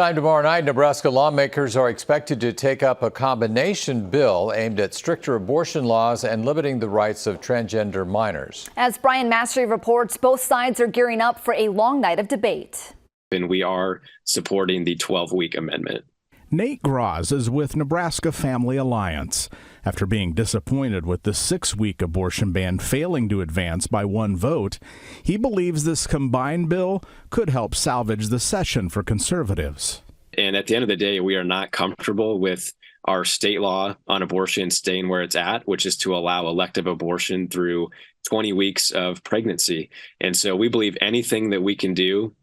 Time tomorrow night, Nebraska lawmakers are expected to take up a combination bill aimed at stricter abortion laws and limiting the rights of transgender minors. As Brian Mastery reports, both sides are gearing up for a long night of debate. And we are supporting the 12-week amendment. Nate Graz is with Nebraska Family Alliance. After being disappointed with the 6-week abortion ban failing to advance by one vote, he believes this combined bill could help salvage the session for conservatives. And at the end of the day, we are not comfortable with our state law on abortion staying where it's at, which is to allow elective abortion through 20 weeks of pregnancy. And so we believe anything that we can do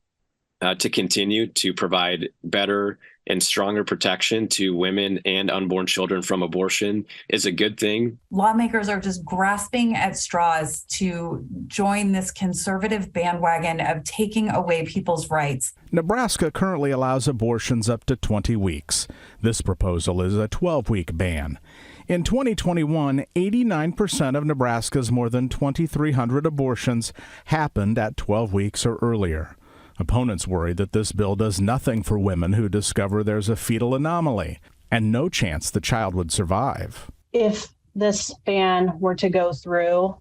to continue to provide better and stronger protection to women and unborn children from abortion is a good thing. Lawmakers are just grasping at straws to join this conservative bandwagon of taking away people's rights. Nebraska currently allows abortions up to 20 weeks. This proposal is a 12-week ban. In 2021, 89% of Nebraska's more than 2,300 abortions happened at 12 weeks or earlier. Opponents worry that this bill does nothing for women who discover there's a fetal anomaly and no chance the child would survive. If this ban were to go through,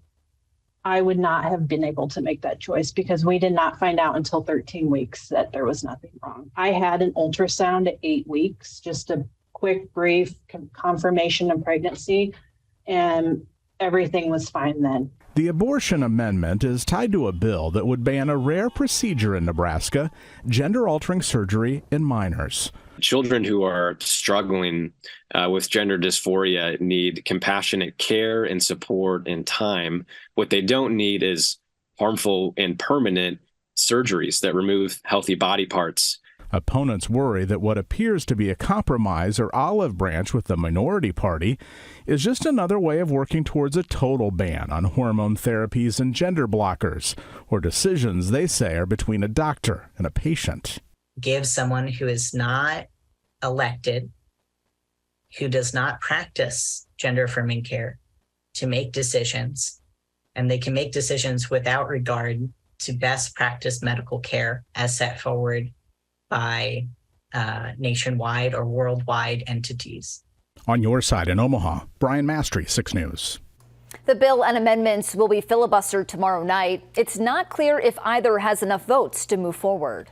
I would not have been able to make that choice because we did not find out until 13 weeks that there was nothing wrong. I had an ultrasound at 8 weeks, just a quick, brief confirmation of pregnancy, and everything was fine then. The abortion amendment is tied to a bill that would ban a rare procedure in Nebraska, gender-altering surgery in minors. Children who are struggling with gender dysphoria need compassionate care and support and time. What they don't need is harmful and permanent surgeries that remove healthy body parts. Opponents worry that what appears to be a compromise or olive branch with the minority party is just another way of working towards a total ban on hormone therapies and gender blockers, or decisions they say are between a doctor and a patient. Give someone who is not elected, who does not practice gender-affirming care, to make decisions, and they can make decisions without regard to best practice medical care as set forward by nationwide or worldwide entities. On your side in Omaha, Brian Mastery, 6 News. The bill and amendments will be filibustered tomorrow night. It's not clear if either has enough votes to move forward.